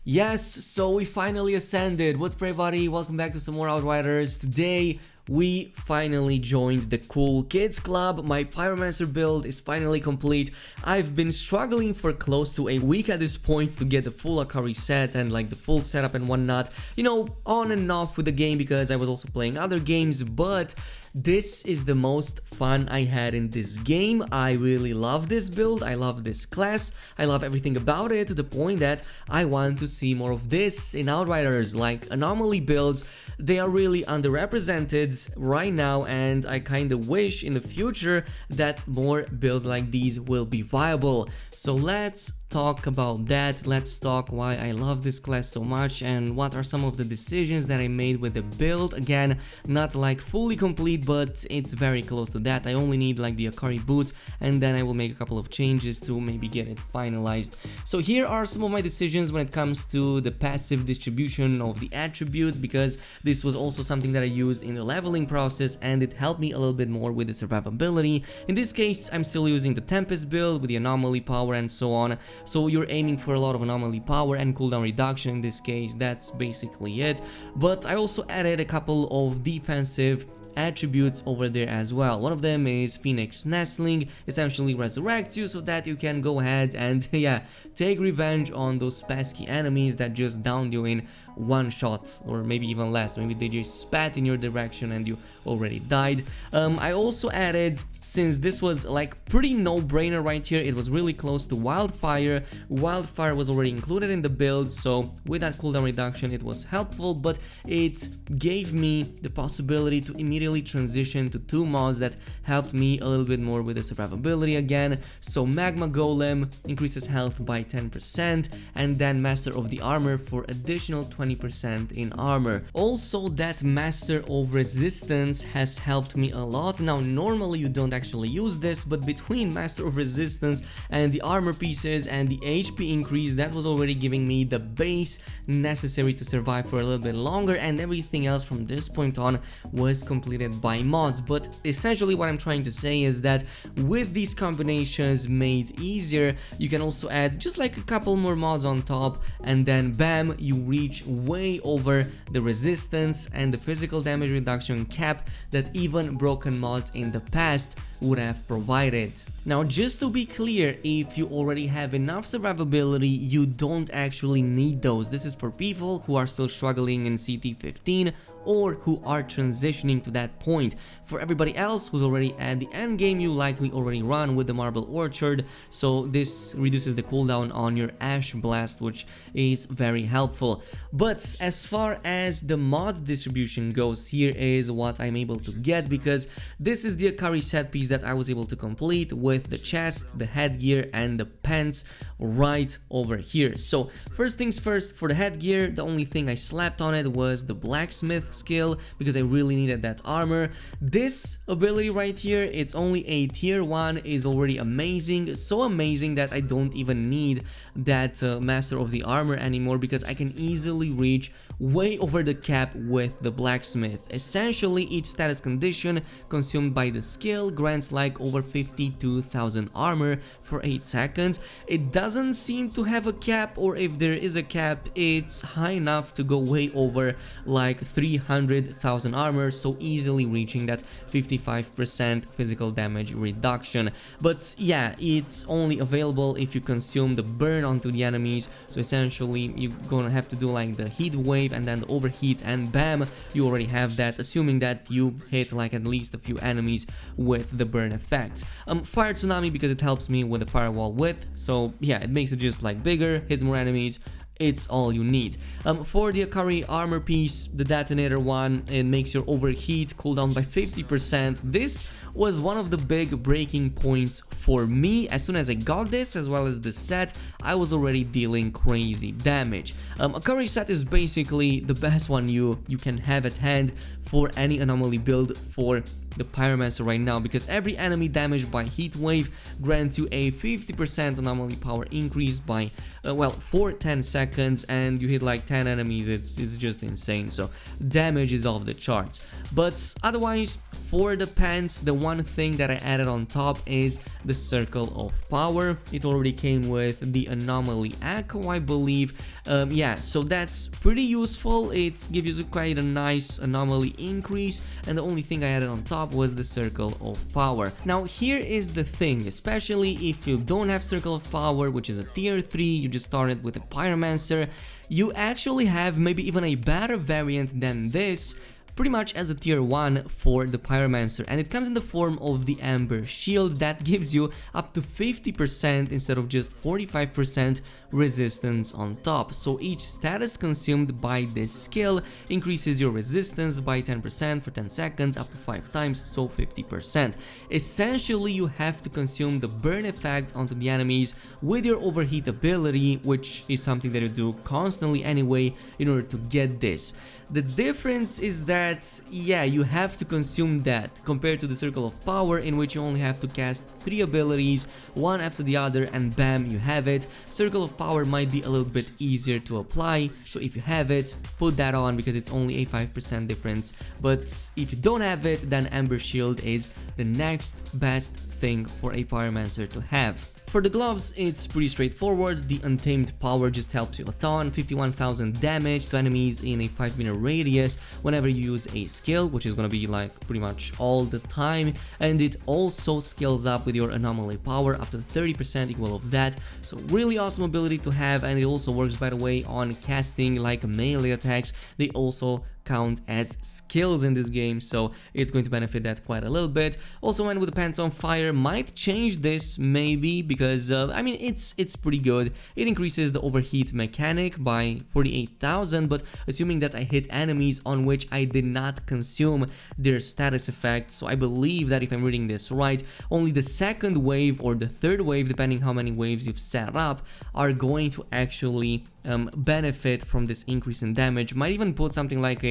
Yes, so we finally ascended. What's up, everybody? Welcome back to some more Outriders. Today, we finally joined the cool kids club. My Pyromancer build is finally complete. I've been struggling for close to a week at this point to get the full Akari set and like the full setup and whatnot. You know, on and off with the game because I was also playing other games, but this is the most fun I had in this game. I really love this build, I love this class, I love everything about it to the point that I want to see more of this in Outriders. Like anomaly builds, they are really underrepresented right now, and I kind of wish in the future that more builds like these will be viable. So let's talk about that. Let's talk why I love this class so much and what are some of the decisions that I made with the build. Again, not like fully complete, but it's very close to that. I only need like the Akari boots, and then I will make a couple of changes to maybe get it finalized. So here are some of my decisions when it comes to the passive distribution of the attributes, because this was also something that I used in the leveling process and it helped me a little bit more with the survivability. In this case, I'm still using the Tempest build with the anomaly power and so on. So you're aiming for a lot of anomaly power and cooldown reduction in this case. That's basically it. But I also added a couple of defensive attributes over there as well. One of them is Phoenix Nestling, essentially resurrects you so that you can go ahead and yeah, take revenge on those pesky enemies that just downed you in one shot, or maybe even less. Maybe they just spat in your direction and you already died. I also added, since this was like pretty no-brainer right here, it was really close to Wildfire. Wildfire was already included in the build, so with that cooldown reduction it was helpful, but it gave me the possibility to immediately transition to two mods that helped me a little bit more with the survivability again. So Magma Golem increases health by 10%, and then Master of the Armor for additional 20% in armor. Also, that Master of Resistance has helped me a lot. Now normally you don't actually use this, but between Master of Resistance and the armor pieces and the HP increase, that was already giving me the base necessary to survive for a little bit longer, and everything else from this point on was completed by mods. But essentially what I'm trying to say is that with these combinations made easier, you can also add just like a couple more mods on top, and then bam, you reach way over the resistance and the physical damage reduction cap that even broken mods in the past would have provided. Now, just to be clear, if you already have enough survivability, you don't actually need those. This is for people who are still struggling in CT15 or who are transitioning to that point. For everybody else who's already at the end game, you likely already run with the Marble Orchard, so this reduces the cooldown on your Ash Blast, which is very helpful. But as far as the mod distribution goes, here is what I'm able to get, because this is the Akari set piece that I was able to complete with the chest, the headgear, and the pants right over here. So first things first, for the headgear, the only thing I slapped on it was the blacksmith skill, because I really needed that armor. This ability right here, it's only a tier 1, is already amazing, so amazing that I don't even need that Master of the Armor anymore, because I can easily reach way over the cap with the blacksmith. Essentially, each status condition consumed by the skill grants like over 52,000 armor for 8 seconds. It doesn't seem to have a cap, or if there is a cap, it's high enough to go way over like 300,000 armor, so easily reaching that 55% physical damage reduction. But yeah, it's only available if you consume the burn onto the enemies, so essentially you're gonna have to do like the heat wave and then the overheat, and bam, you already have that, assuming that you hit like at least a few enemies with the burn effects. Fire Tsunami, because it helps me with the firewall width, so yeah, it makes it just like bigger, hits more enemies. It's all you need. For the Akari armor piece, the detonator one, it makes your overheat cooldown by 50%. This was one of the big breaking points for me. As soon as I got this, as well as the set, I was already dealing crazy damage. Akari set is basically the best one you can have at hand for any anomaly build for the Pyromancer right now, because every enemy damaged by heat wave grants you a 50% anomaly power increase by well, for 10 seconds, and you hit like 10 enemies. It's just insane, so damage is off the charts. But otherwise, for the pants, the one thing that I added on top is the Circle of Power. It already came with the Anomaly Echo, I believe, Yeah, so that's pretty useful. It gives you quite a nice anomaly increase, and the only thing I added on top was the circle of power. Now here is the thing, especially if you don't have circle of power, which is a tier 3, you just started with a pyromancer, you actually have maybe even a better variant than this, pretty much as a tier 1 for the pyromancer, and it comes in the form of the amber shield that gives you up to 50% instead of just 45% resistance on top. So each status consumed by this skill increases your resistance by 10% for 10 seconds, up to 5 times, so 50%. Essentially, you have to consume the burn effect onto the enemies with your overheat ability, which is something that you do constantly anyway in order to get this. The difference is that, yeah, you have to consume that compared to the circle of power, in which you only have to cast 3 abilities, one after the other, and bam, you have it. Circle of power might be a little bit easier to apply, so if you have it, put that on because it's only a 5% difference. But if you don't have it, then amber shield is the next best thing for a pyromancer to have. For the gloves, it's pretty straightforward. The untamed power just helps you a ton, 51,000 damage to enemies in a 5-meter radius whenever you use a skill, which is gonna be like pretty much all the time, and it also scales up with your anomaly power up to 30% equal of that, so really awesome ability to have. And it also works, by the way, on casting like melee attacks. They also count as skills in this game, so it's going to benefit that quite a little bit. Also went with the pants on fire, might change this maybe because I mean it's pretty good. It increases the overheat mechanic by 48,000, but assuming that I hit enemies on which I did not consume their status effects, so I believe that if I'm reading this right, only the second wave or the third wave, depending how many waves you've set up, are going to actually benefit from this increase in damage. Might even put something like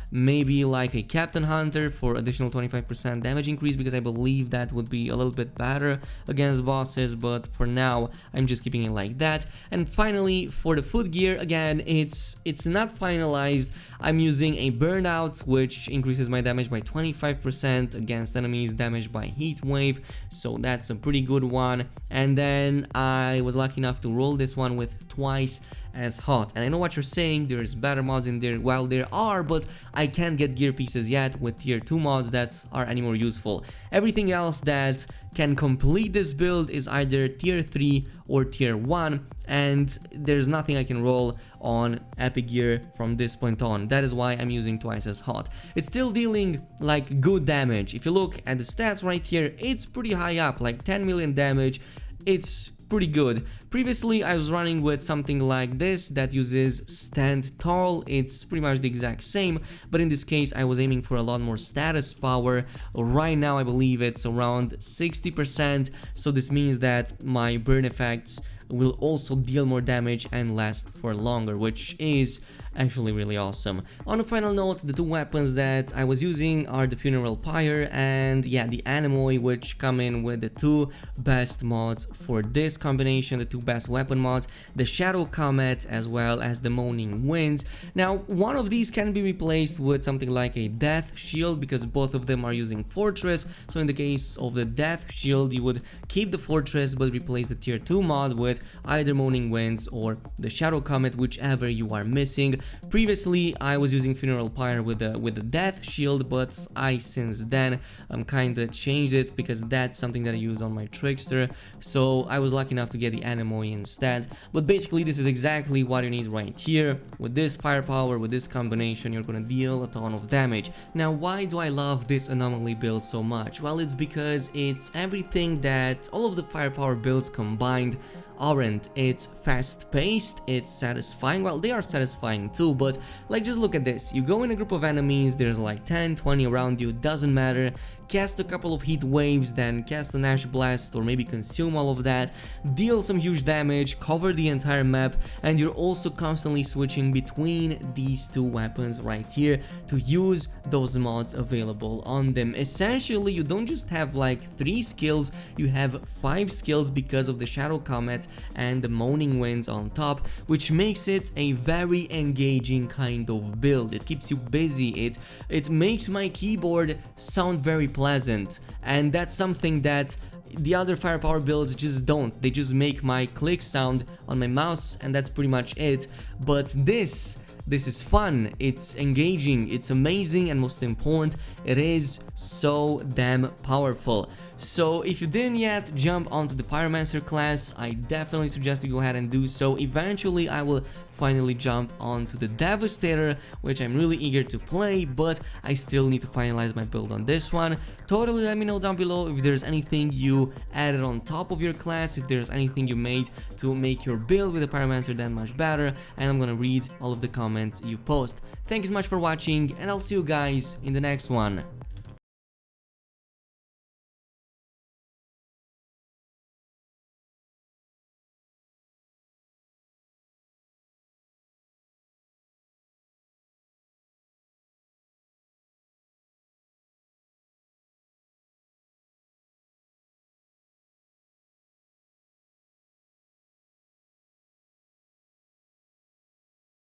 maybe like a Captain Hunter for additional 25% damage increase, because I believe that would be a little bit better against bosses, but for now I'm just keeping it like that. And finally, for the foot gear, again, it's not finalized. I'm using a burnout, which increases my damage by 25% against enemies damaged by heat wave, so that's a pretty good one. And then I was lucky enough to roll this one with twice as hot. And I know what you're saying, there's better mods in there. Well, there are, but I can't get gear pieces yet with tier 2 mods that are any more useful. Everything else that can complete this build is either tier 3 or tier 1, and there's nothing I can roll on epic gear from this point on. That is why I'm using twice as hot. It's still dealing like good damage. If you look at the stats right here, it's pretty high up, like 10 million damage. It's pretty good. Previously I was running with something like this that uses stand tall. It's pretty much the exact same, but in this case I was aiming for a lot more status power. Right now I believe it's around 60%, so this means that my burn effects will also deal more damage and last for longer, which is actually really awesome. On a final note, the two weapons that I was using are the Funeral Pyre and yeah, the Anemoy, which come in with the two best mods for this combination, the two best weapon mods, the Shadow Comet as well as the Moaning Winds. Now, one of these can be replaced with something like a Death Shield because both of them are using Fortress. So in the case of the Death Shield, you would keep the Fortress but replace the tier 2 mod with either Moaning Winds or the Shadow Comet, whichever you are missing. Previously I was using Funeral Pyre with the Death Shield, but I since then kinda changed it because that's something that I use on my Trickster, so I was lucky enough to get the Anemoy instead. But basically this is exactly what you need right here. With this firepower, with this combination, you're gonna deal a ton of damage. Now, why do I love this anomaly build so much? Well, it's because it's everything that all of the firepower builds combined aren't. It's fast-paced, it's satisfying. Well, they are satisfying too, but like, just look at this. You go in a group of enemies, there's like 10, 20 around you, doesn't matter. Cast a couple of heat waves, then cast an Ash Blast or maybe consume all of that, deal some huge damage, cover the entire map, and you're also constantly switching between these two weapons right here to use those mods available on them. Essentially, you don't just have like 3 skills, you have 5 skills because of the Shadow Comet and the Moaning Winds on top, which makes it a very engaging kind of build. It keeps you busy, it makes my keyboard sound very pleasant, and that's something that The other firepower builds just don't. They just make my click sound on my mouse, and that's pretty much it. But this is fun, it's engaging, it's amazing, and most important, it is so damn powerful. So if you didn't yet jump onto the Pyromancer class, I definitely suggest you go ahead and do so. Eventually I will finally jump onto the Devastator, which I'm really eager to play, but I still need to finalize my build on this one. Totally let me know down below if there's anything you added on top of your class, if there's anything you made to make your build with the Pyromancer that much better, and I'm gonna read all of the comments you post. Thank you so much for watching, and I'll see you guys in the next one.